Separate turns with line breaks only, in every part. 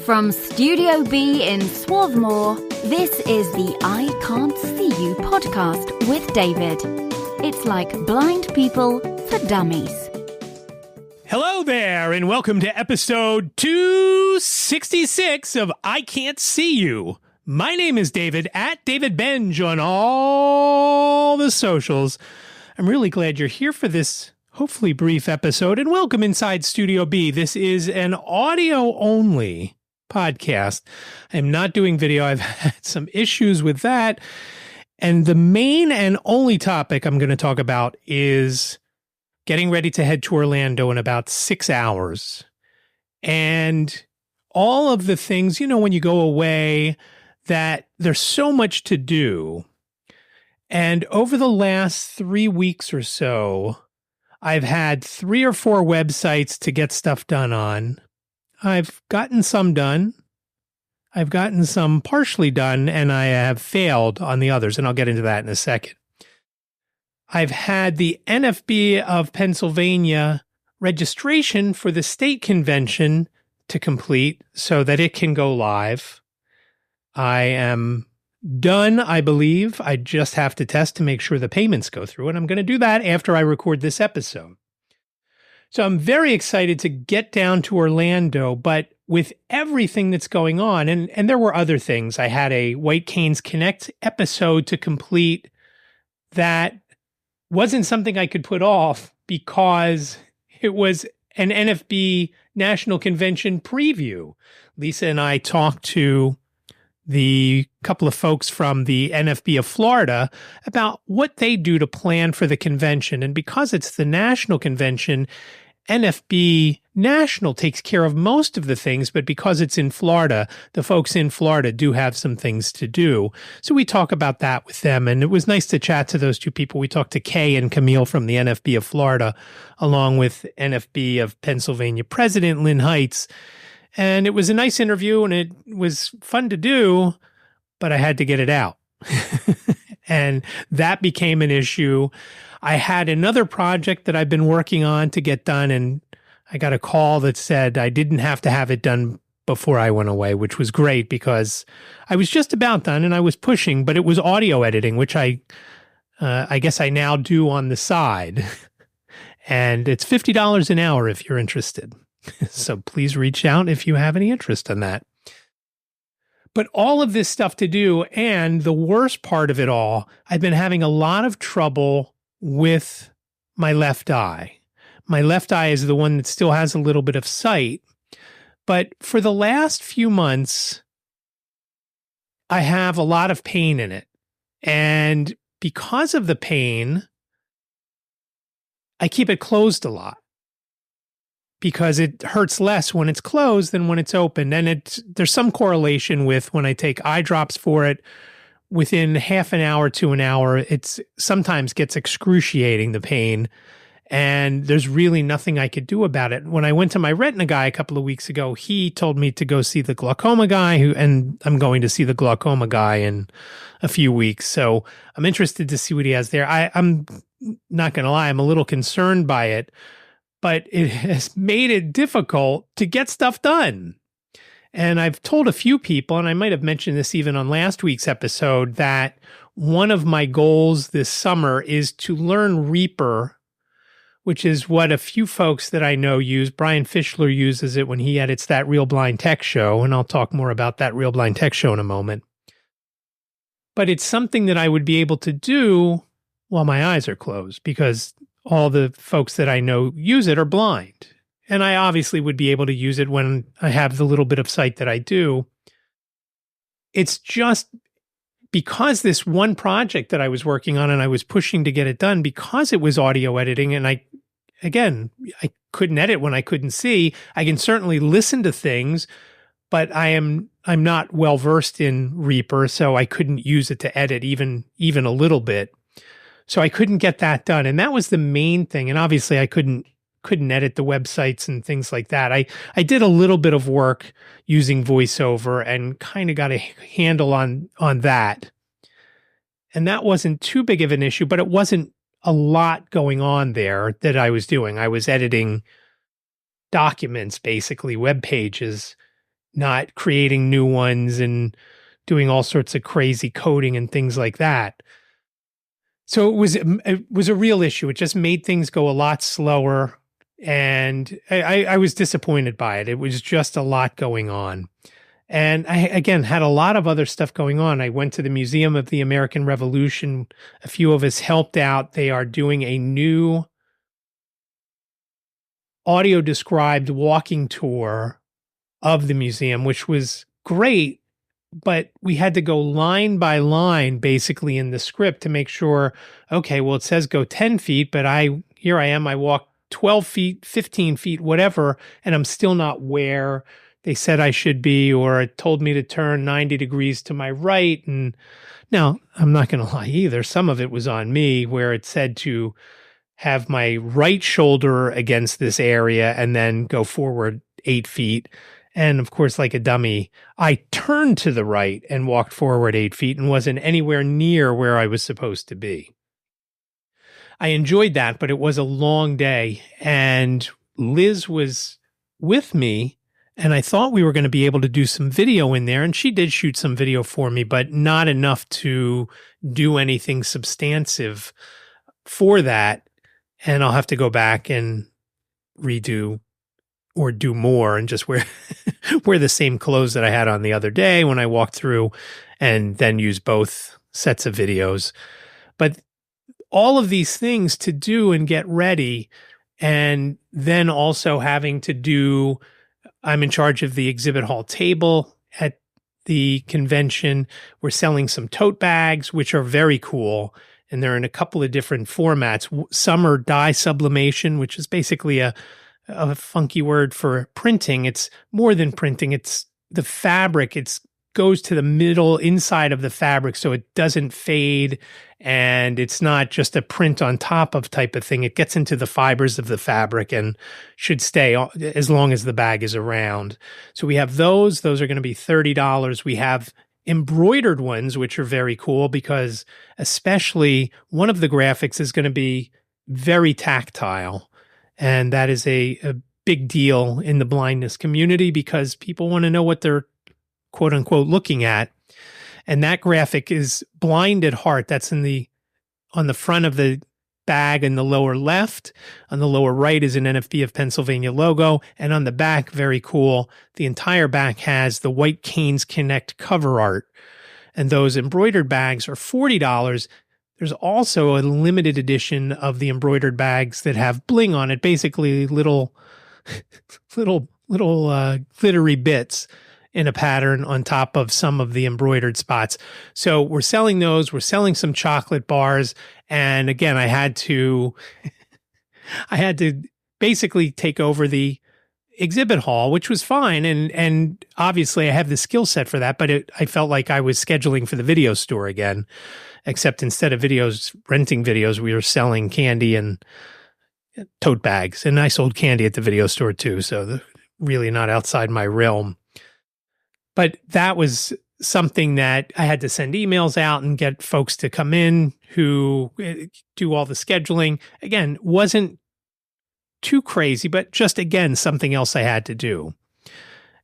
From Studio B in Swarthmore, this is the I Can't See You podcast with David. It's like blind people for dummies.
Hello there, and welcome to episode 266 of I Can't See You. My name is David, at David Benj on all the socials. I'm really glad you're here for this hopefully brief episode, and welcome inside Studio B. This is an audio-only podcast. I'm not doing video. I've had some issues with that. And the main and only topic I'm going to talk about is getting ready to head to Orlando in about 6 hours. And all of the things, when you go away, that there's so much to do. And over the last 3 weeks or so, I've had 3 or 4 websites to get stuff done on. I've gotten some done. I've gotten some partially done, and I have failed on the others, and I'll get into that in a second. I've had the NFB of Pennsylvania registration for the state convention to complete so that it can go live. I am done, I believe. I just have to test to make sure the payments go through, and I'm going to do that after I record this episode. So I'm very excited to get down to Orlando, but with everything that's going on, and there were other things. I had a White Canes Connect episode to complete that wasn't something I could put off because it was an NFB National Convention preview. Lisa and I talked to the couple of folks from the NFB of Florida about what they do to plan for the convention. And because it's the national convention, NFB National takes care of most of the things, but because it's in Florida, the folks in Florida do have some things to do. So we talk about that with them, and it was nice to chat to those two people. We talked to Kay and Camille from the NFB of Florida, along with NFB of Pennsylvania President Lynn Heights. And it was a nice interview, and it was fun to do, but I had to get it out. And that became an issue. I had another project that I've been working on to get done, and I got a call that said I didn't have to have it done before I went away, which was great because I was just about done and I was pushing, but it was audio editing, which I guess I now do on the side. And it's $50 an hour if you're interested. So please reach out if you have any interest in that. But all of this stuff to do, and the worst part of it all, I've been having a lot of trouble with my left eye. My left eye is the one that still has a little bit of sight. But for the last few months, I have a lot of pain in it. And because of the pain, I keep it closed a lot, because it hurts less when it's closed than when it's open. And there's some correlation with when I take eye drops for it, within half an hour to an hour, it's sometimes gets excruciating, the pain. And there's really nothing I could do about it. When I went to my retina guy a couple of weeks ago, he told me to go see the glaucoma guy, and I'm going to see the glaucoma guy in a few weeks. So I'm interested to see what he has there. I'm not going to lie, I'm a little concerned by it, but it has made it difficult to get stuff done. And I've told a few people, and I might have mentioned this even on last week's episode, that one of my goals this summer is to learn Reaper, which is what a few folks that I know use. Brian Fischler uses it when he edits that Real Blind Tech show, and I'll talk more about that Real Blind Tech show in a moment. But it's something that I would be able to do while my eyes are closed, because all the folks that I know use it are blind. And I obviously would be able to use it when I have the little bit of sight that I do. It's just because this one project that I was working on and I was pushing to get it done, because it was audio editing, and I couldn't edit when I couldn't see. I can certainly listen to things, but I'm not well versed in Reaper, so I couldn't use it to edit even a little bit. So I couldn't get that done. And that was the main thing. And obviously I couldn't edit the websites and things like that. I did a little bit of work using VoiceOver and kind of got a handle on that. And that wasn't too big of an issue, but it wasn't a lot going on there that I was doing. I was editing documents, basically web pages, not creating new ones and doing all sorts of crazy coding and things like that. So it was a real issue. It just made things go a lot slower, and I was disappointed by it. It was just a lot going on. And I, again, had a lot of other stuff going on. I went to the Museum of the American Revolution. A few of us helped out. They are doing a new audio described walking tour of the museum, which was great. But we had to go line by line, basically, in the script to make sure, okay, well, it says go 10 feet, but here I am, I walk 12 feet, 15 feet, whatever, and I'm still not where they said I should be, or it told me to turn 90 degrees to my right. And now, I'm not going to lie either. Some of it was on me, where it said to have my right shoulder against this area and then go forward 8 feet. And of course, like a dummy, I turned to the right and walked forward 8 feet and wasn't anywhere near where I was supposed to be. I enjoyed that, but it was a long day. And Liz was with me, and I thought we were going to be able to do some video in there. And she did shoot some video for me, but not enough to do anything substantive for that. And I'll have to go back and redo or do more and just wear the same clothes that I had on the other day when I walked through, and then use both sets of videos. But all of these things to do and get ready, and then also having to do, I'm in charge of the exhibit hall table at the convention. We're selling some tote bags, which are very cool. And they're in a couple of different formats. Some are dye sublimation, which is basically a funky word for printing. It's more than printing. It's the fabric. It goes to the middle inside of the fabric so it doesn't fade, and it's not just a print on top of type of thing. It gets into the fibers of the fabric and should stay as long as the bag is around. So we have those. Those are going to be $30. We have embroidered ones, which are very cool, because especially one of the graphics is going to be very tactile. And that is a big deal in the blindness community, because people want to know what they're quote unquote looking at. And that graphic is blind at heart. That's on the front of the bag in the lower left. On the lower right is an NFB of Pennsylvania logo. And on the back, very cool, the entire back has the White Canes Connect cover art. And those embroidered bags are $40. There's also a limited edition of the embroidered bags that have bling on it, basically little glittery bits in a pattern on top of some of the embroidered spots. So we're selling those. We're selling some chocolate bars. And again, I had to basically take over the exhibit hall, which was fine. And obviously I have the skill set for that, but I felt like I was scheduling for the video store again, except instead of renting videos, we were selling candy and tote bags. And I sold candy at the video store too. So really not outside my realm. But that was something that I had to send emails out and get folks to come in who do all the scheduling. Again, wasn't too crazy, but just, again, something else I had to do.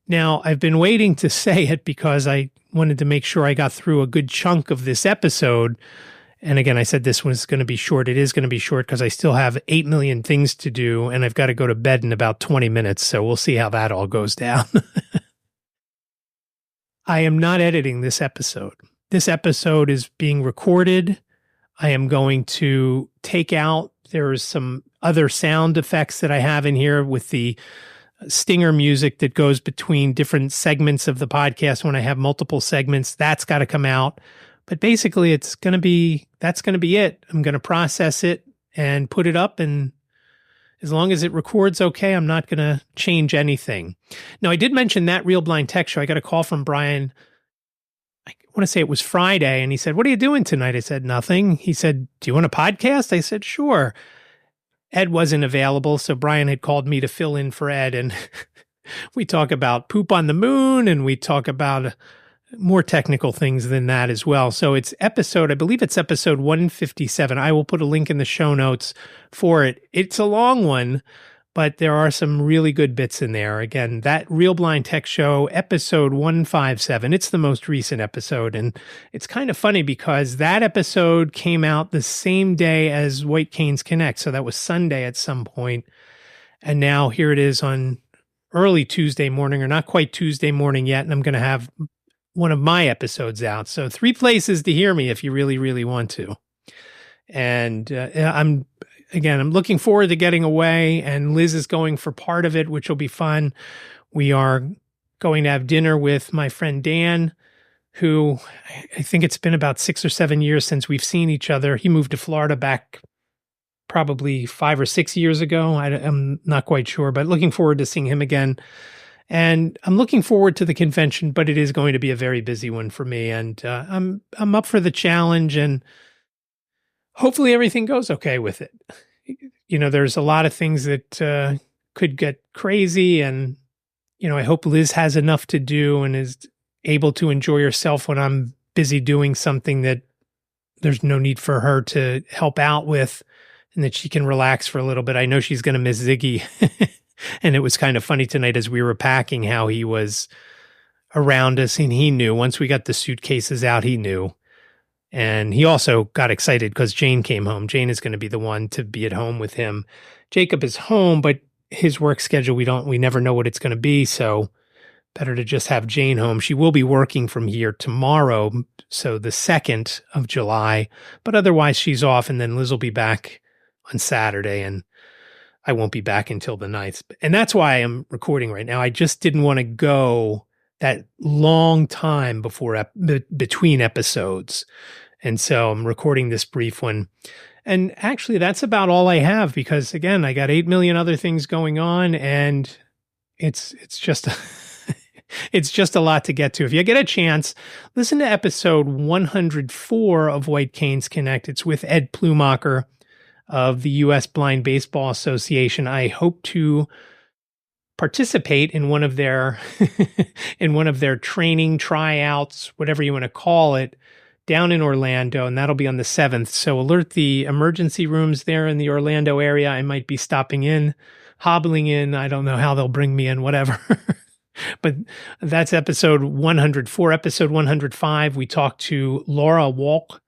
Now, I've been waiting to say it because I wanted to make sure I got through a good chunk of this episode. And again, I said this was going to be short. It is going to be short because I still have 8 million things to do, and I've got to go to bed in about 20 minutes. So we'll see how that all goes down. I am not editing this episode. This episode is being recorded. I am going to take out, there's some other sound effects that I have in here with the stinger music that goes between different segments of the podcast. When I have multiple segments, that's got to come out. But basically, that's going to be it. I'm going to process it and put it up, and as long as it records okay, I'm not going to change anything. Now, I did mention that Real Blind Tech Show. I got a call from Brian. I want to say it was Friday, and he said, "What are you doing tonight?" I said, "Nothing." He said, "Do you want a podcast?" I said, "Sure." Ed wasn't available, so Brian had called me to fill in for Ed, and we talk about poop on the moon, and we talk about more technical things than that as well. So I believe it's episode 157. I will put a link in the show notes for it. It's a long one, but there are some really good bits in there. Again, that Real Blind Tech Show, episode 157, it's the most recent episode. And it's kind of funny because that episode came out the same day as White Canes Connect. So that was Sunday at some point. And now here it is on early Tuesday morning, or not quite Tuesday morning yet. And I'm going to have one of my episodes out. So 3 places to hear me if you really, really want to. And I'm looking forward to getting away, and Liz is going for part of it, which will be fun. We are going to have dinner with my friend Dan, who I think it's been about 6 or 7 years since we've seen each other. He moved to Florida back probably 5 or 6 years ago. I'm not quite sure, but looking forward to seeing him again. And I'm looking forward to the convention, but it is going to be a very busy one for me. And I'm up for the challenge, and hopefully everything goes okay with it. You know, there's a lot of things that could get crazy, and, you know, I hope Liz has enough to do and is able to enjoy herself when I'm busy doing something that there's no need for her to help out with, and that she can relax for a little bit. I know she's going to miss Ziggy. And it was kind of funny tonight as we were packing how he was around us, and he knew once we got the suitcases out, he knew. And he also got excited because Jane came home. Jane is going to be the one to be at home with him. Jacob is home, but his work schedule, we never know what it's going to be. So better to just have Jane home. She will be working from here tomorrow, so the 2nd of July, but otherwise she's off, and then Liz will be back on Saturday, and I won't be back until the 9th. And that's why I'm recording right now. I just didn't want to go that long time between episodes. And so I'm recording this brief one. And actually, that's about all I have, because, again, I got 8 million other things going on, and it's just it's just a lot to get to. If you get a chance, listen to episode 104 of White Canes Connect. It's with Ed Plumacher of the U.S. Blind Baseball Association. I hope to participate in one of their training tryouts, whatever you want to call it, down in Orlando, and that'll be on the 7th. So alert the emergency rooms there in the Orlando area. I might be stopping in, hobbling in. I don't know how they'll bring me in, whatever. But that's episode 104. Episode 105, we talked to Laura Walk,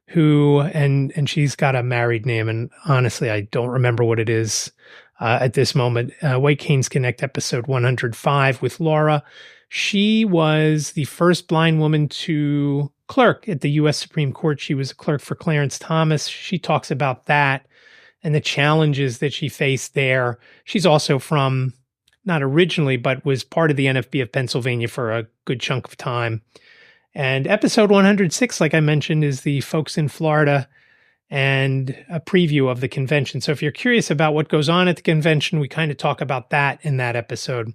who, and she's got a married name, and honestly, I don't remember what it is at this moment. White Canes Connect, episode 105 with Laura. She was the first blind woman to clerk at the U.S. Supreme Court. She was a clerk for Clarence Thomas. She talks about that and the challenges that she faced there. She's also from, not originally, but was part of the NFB of Pennsylvania for a good chunk of time. And episode 106, like I mentioned, is the folks in Florida and a preview of the convention. So if you're curious about what goes on at the convention, we kind of talk about that in that episode.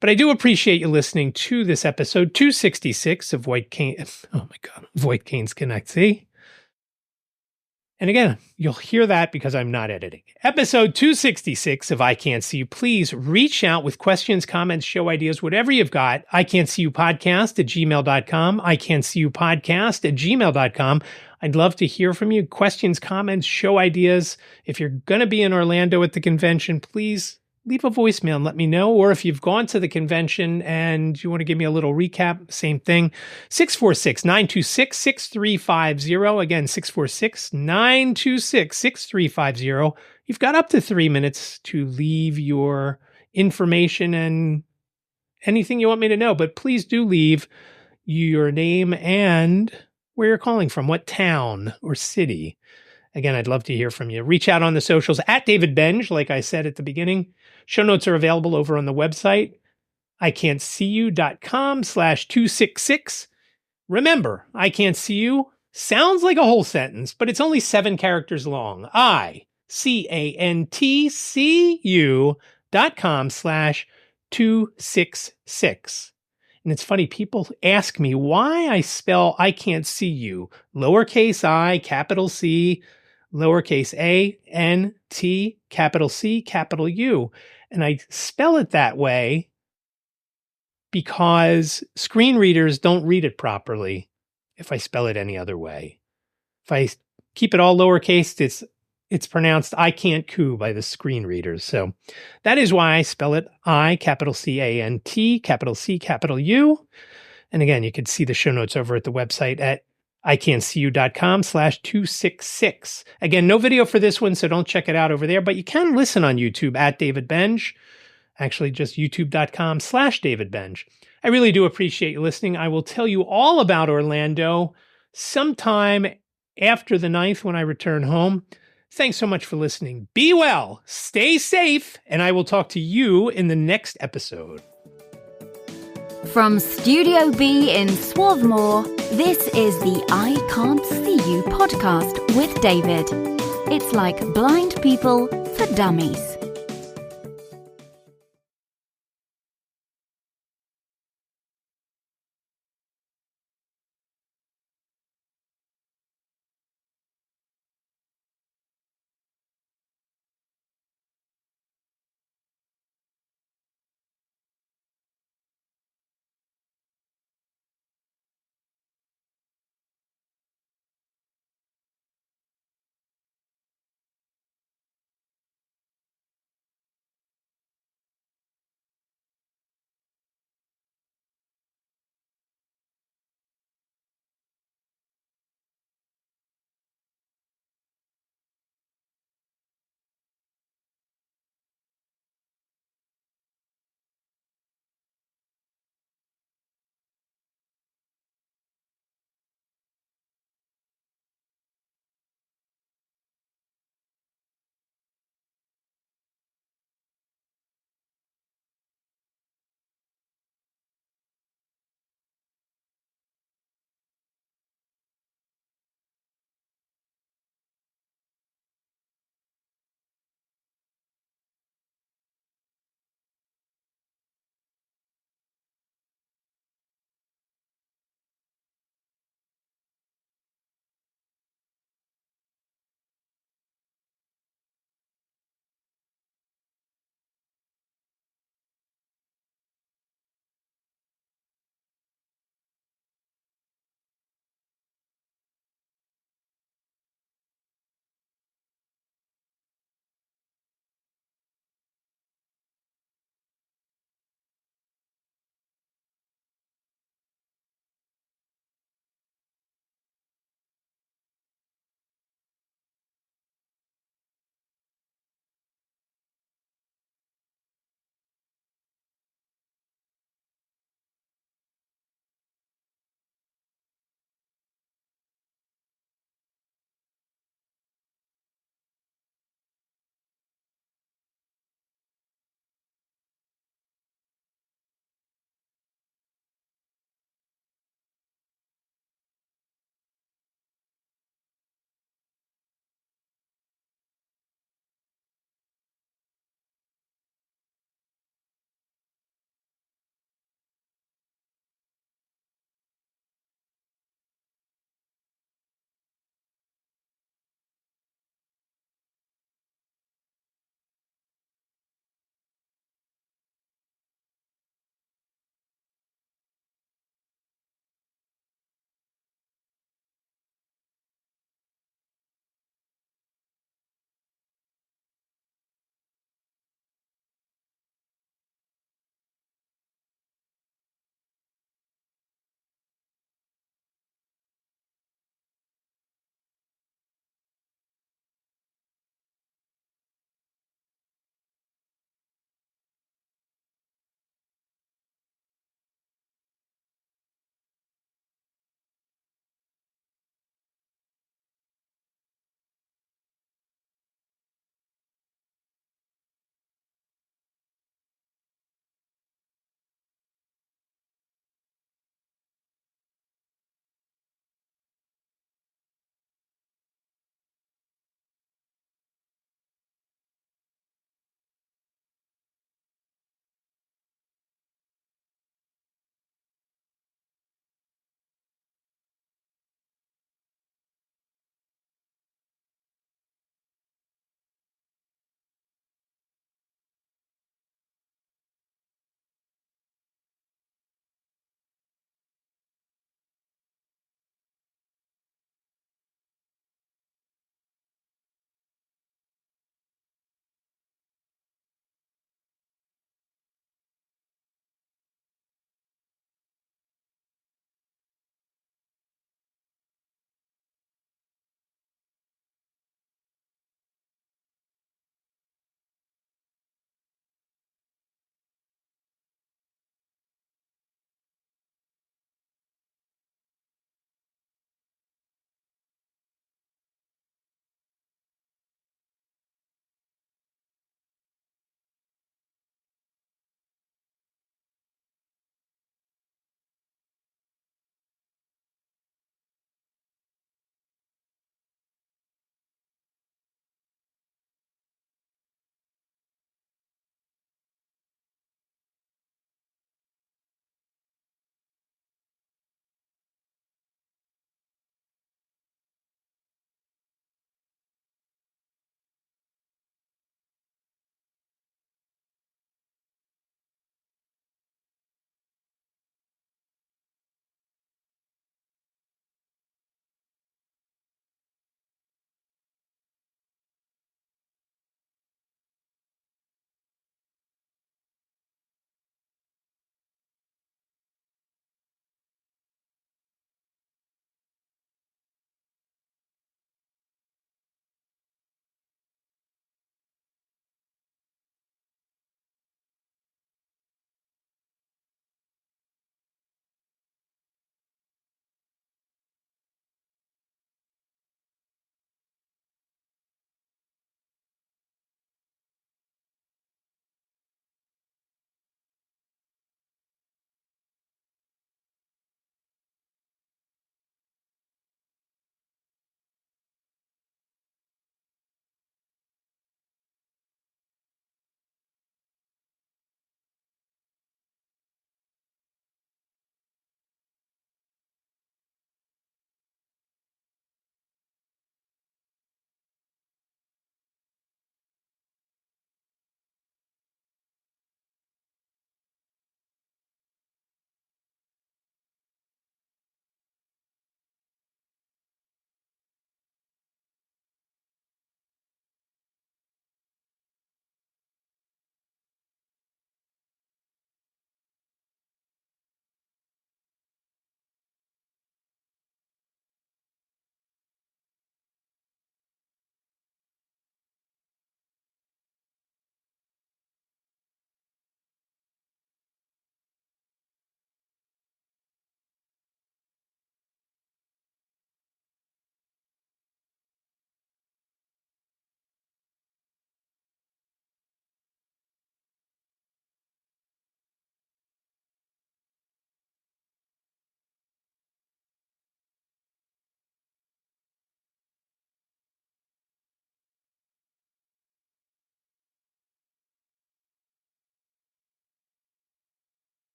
But I do appreciate you listening to this episode 266 of White Canes Connect. See? And again, you'll hear that because I'm not editing. Episode 266 of I Can't See You. Please reach out with questions, comments, show ideas, whatever you've got. icantcupodcast@gmail.com. icantcupodcast@gmail.com. I'd love to hear from you. Questions, comments, show ideas. If you're going to be in Orlando at the convention, please leave a voicemail and let me know. Or if you've gone to the convention and you want to give me a little recap, same thing. 646-926-6350. Again, 646-926-6350. You've got up to 3 minutes to leave your information and anything you want me to know. But please do leave your name and where you're calling from, what town or city. Again, I'd love to hear from you. Reach out on the socials at David Benge, like I said at the beginning. Show notes are available over on the website, icantcu.com/266. Remember, I Can't See You sounds like a whole sentence, but it's only 7 characters long. icantcu.com/266. And it's funny, people ask me why I spell I Can't See You, lowercase I, capital C, lowercase a, N, T, capital C, capital U. And I spell it that way because screen readers don't read it properly if I spell it any other way. If I keep it all lowercase, it's it's pronounced icantcu by the screen readers. So that is why I spell it I, capital C-A-N-T, capital C, capital U. And again, you can see the show notes over at the website at icantcu.com/266. Again, no video for this one, so don't check it out over there, but you can listen on YouTube at David Benj. Actually, just youtube.com/David Benj. I really do appreciate you listening. I will tell you all about Orlando sometime after the 9th when I return home. Thanks so much for listening. Be well, stay safe, and I will talk to you in the next episode.
From Studio B in Swarthmore, this is the I Can't See You podcast with David. It's like blind people for dummies.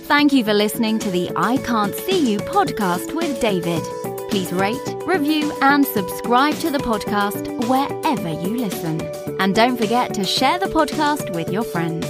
Thank you for listening to the I Can't See You podcast with David. Please rate, review, and subscribe to the podcast wherever you listen. And don't forget to share the podcast with your friends.